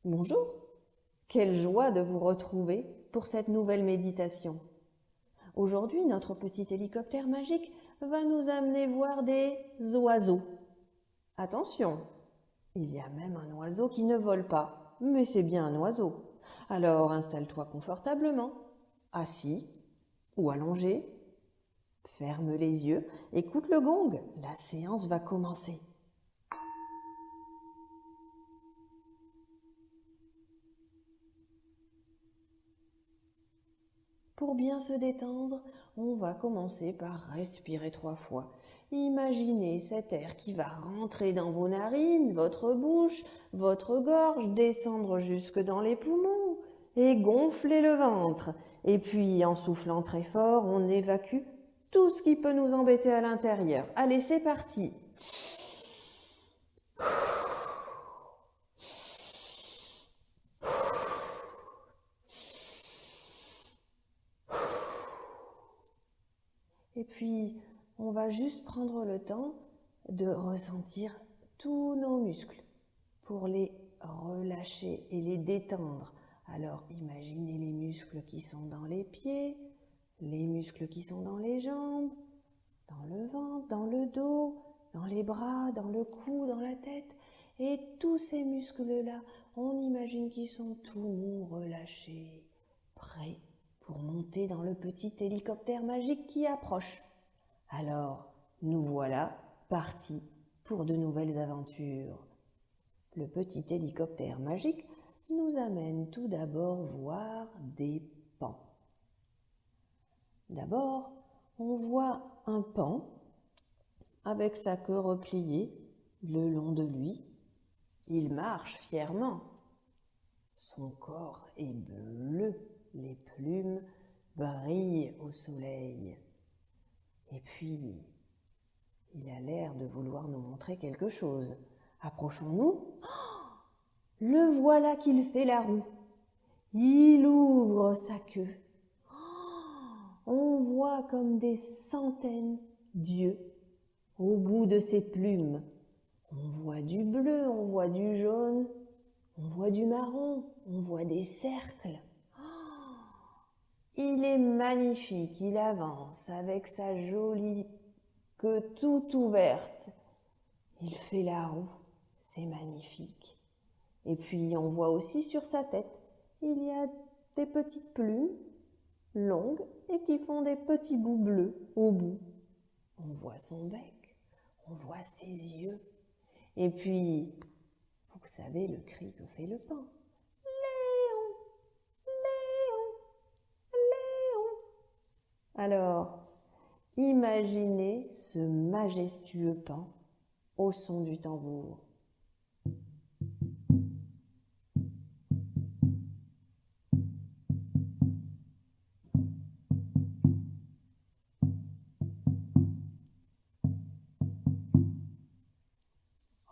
Bonjour, quelle joie de vous retrouver pour cette nouvelle méditation. Aujourd'hui, notre petit hélicoptère magique va nous amener voir des oiseaux. Attention, il y a même un oiseau qui ne vole pas, mais c'est bien un oiseau. Alors installe-toi confortablement, assis ou allongé. Ferme les yeux, écoute le gong, la séance va commencer. Pour bien se détendre, on va commencer par respirer 3 fois. Imaginez cet air qui va rentrer dans vos narines, votre bouche, votre gorge, descendre jusque dans les poumons et gonfler le ventre. Et puis, en soufflant très fort, on évacue tout ce qui peut nous embêter à l'intérieur. Allez, c'est parti! Et puis, on va juste prendre le temps de ressentir tous nos muscles pour les relâcher et les détendre. Alors, imaginez les muscles qui sont dans les pieds, les muscles qui sont dans les jambes, dans le ventre, dans le dos, dans les bras, dans le cou, dans la tête. Et tous ces muscles-là, on imagine qu'ils sont tout relâchés, prêts pour monter dans le petit hélicoptère magique qui approche. Alors, nous voilà partis pour de nouvelles aventures. Le petit hélicoptère magique nous amène tout d'abord voir des paons. D'abord, on voit un paon avec sa queue repliée le long de lui. Il marche fièrement. Son corps est bleu, les plumes brillent au soleil. Et puis, il a l'air de vouloir nous montrer quelque chose. Approchons-nous. Le voilà qu'il fait la roue. Il ouvre sa queue. On voit comme des centaines d'yeux au bout de ses plumes. On voit du bleu, on voit du jaune, on voit du marron, on voit des cercles. Il est magnifique, il avance avec sa jolie queue toute ouverte. Il fait la roue, c'est magnifique. Et puis on voit aussi sur sa tête, il y a des petites plumes longues et qui font des petits bouts bleus au bout. On voit son bec, on voit ses yeux. Et puis, vous savez le cri que fait le paon. Léon, Léon, Léon. Alors, imaginez ce majestueux paon au son du tambour.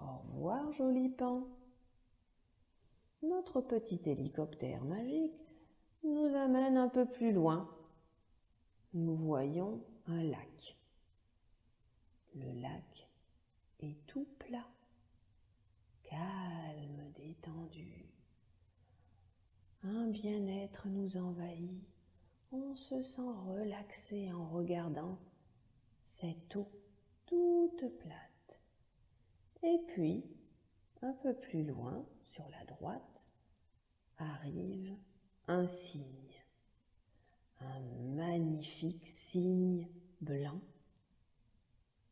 Au revoir, joli paon. Notre petit hélicoptère magique nous amène un peu plus loin. Nous voyons un lac. Le lac est tout plat, calme, détendu. Un bien-être nous envahit. On se sent relaxé en regardant cette eau toute plate. Et puis, un peu plus loin, sur la droite, arrive un cygne. Un magnifique cygne blanc.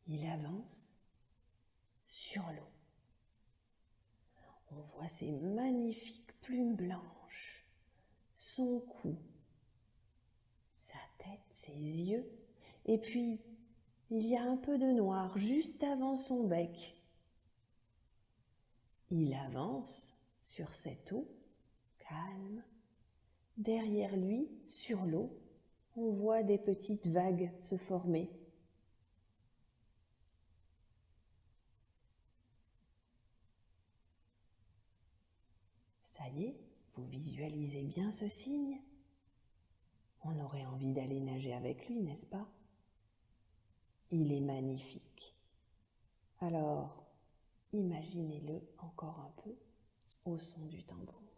Il avance sur l'eau. On voit ses magnifiques plumes blanches, son cou, sa tête, ses yeux, et puis il y a un peu de noir juste avant son bec. Il avance sur cette eau, calme. Derrière lui, sur l'eau, on voit des petites vagues se former. Ça y est, vous visualisez bien ce cygne? On aurait envie d'aller nager avec lui, n'est-ce pas? Il est magnifique. Alors, imaginez-le encore un peu au son du tambour.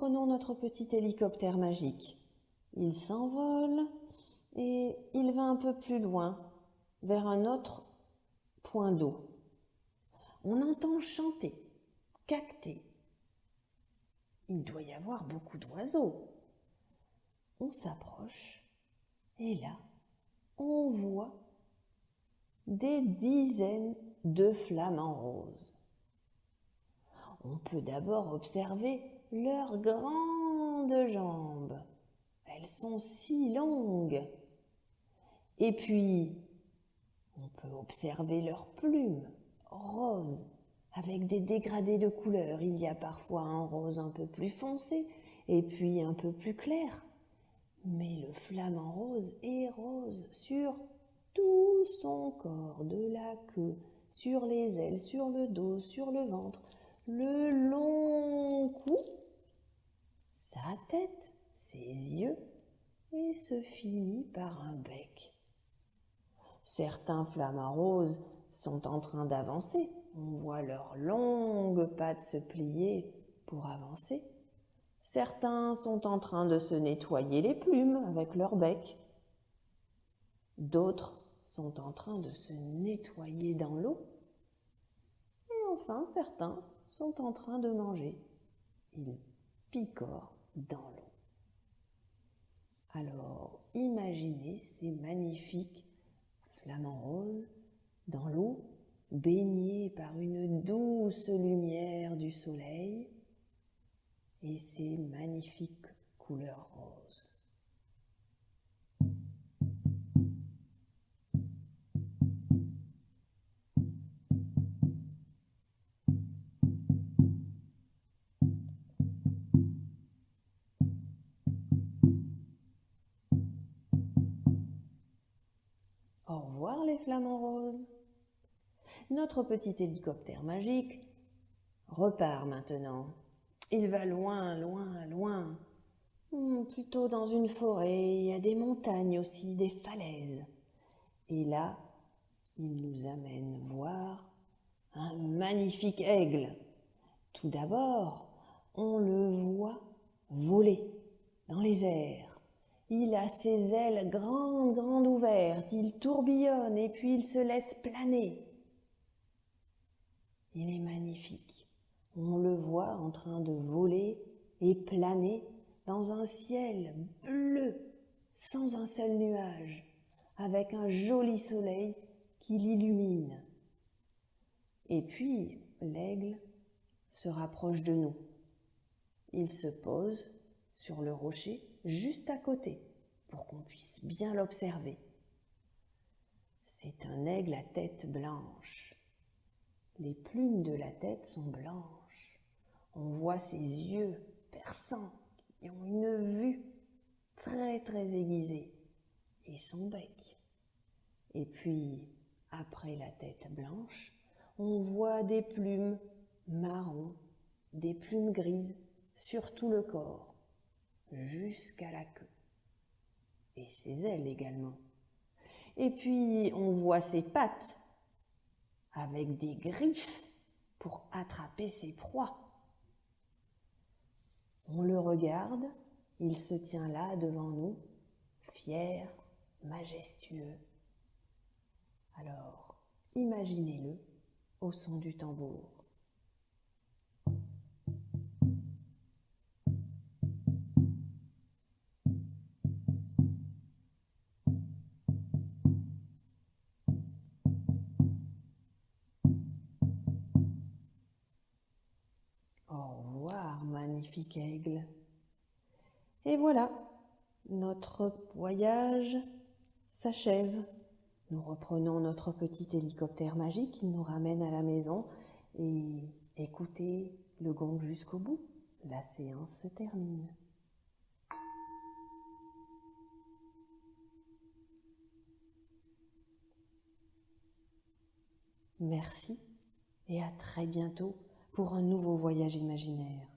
reprenons notre petit hélicoptère magique. Il s'envole et il va un peu plus loin, vers un autre point d'eau. On entend chanter, caqueter. Il doit y avoir beaucoup d'oiseaux. On s'approche et là, on voit des dizaines de flamants roses. On peut d'abord observer leurs grandes jambes. Elles sont si longues. Et puis, on peut observer leurs plumes roses avec des dégradés de couleurs. Il y a parfois un rose un peu plus foncé et puis un peu plus clair. Mais le flamant rose est rose sur tout son corps, de la queue, sur les ailes, sur le dos, sur le ventre, le long cou, sa tête, ses yeux et se finit par un bec. Certains flamants roses sont en train d'avancer. On voit leurs longues pattes se plier pour avancer. Certains sont en train de se nettoyer les plumes avec leur bec. D'autres sont en train de se nettoyer dans l'eau. Et enfin, certains sont en train de manger. Ils picorent dans l'eau. Alors, imaginez ces magnifiques flamants roses dans l'eau, baignés par une douce lumière du soleil et ces magnifiques couleurs roses. Au revoir les flamants roses. Notre petit hélicoptère magique repart maintenant. Il va loin, loin, loin. Plutôt dans une forêt, il y a des montagnes aussi, des falaises. Et là, il nous amène voir un magnifique aigle. Tout d'abord, on le voit voler dans les airs. Il a ses ailes grandes, grandes ouvertes, il tourbillonne et puis il se laisse planer. Il est magnifique. On le voit en train de voler et planer dans un ciel bleu, sans un seul nuage, avec un joli soleil qui l'illumine. Et puis, l'aigle se rapproche de nous. Il se pose sur le rocher juste à côté pour qu'on puisse bien l'observer. C'est un aigle à tête blanche. Les plumes de la tête sont blanches. On voit ses yeux perçants qui ont une vue très très aiguisée et son bec. Et puis, après la tête blanche, on voit des plumes marron, des plumes grises sur tout le corps, jusqu'à la queue. Et ses ailes également. Et puis, on voit ses pattes avec des griffes pour attraper ses proies. On le regarde, il se tient là devant nous, fier, majestueux. Alors, imaginez-le au son du tambour. Au revoir, magnifique aigle. Et voilà, notre voyage s'achève. Nous reprenons notre petit hélicoptère magique, il nous ramène à la maison et écoutez le gong jusqu'au bout. La séance se termine. Merci et à très bientôt pour un nouveau voyage imaginaire.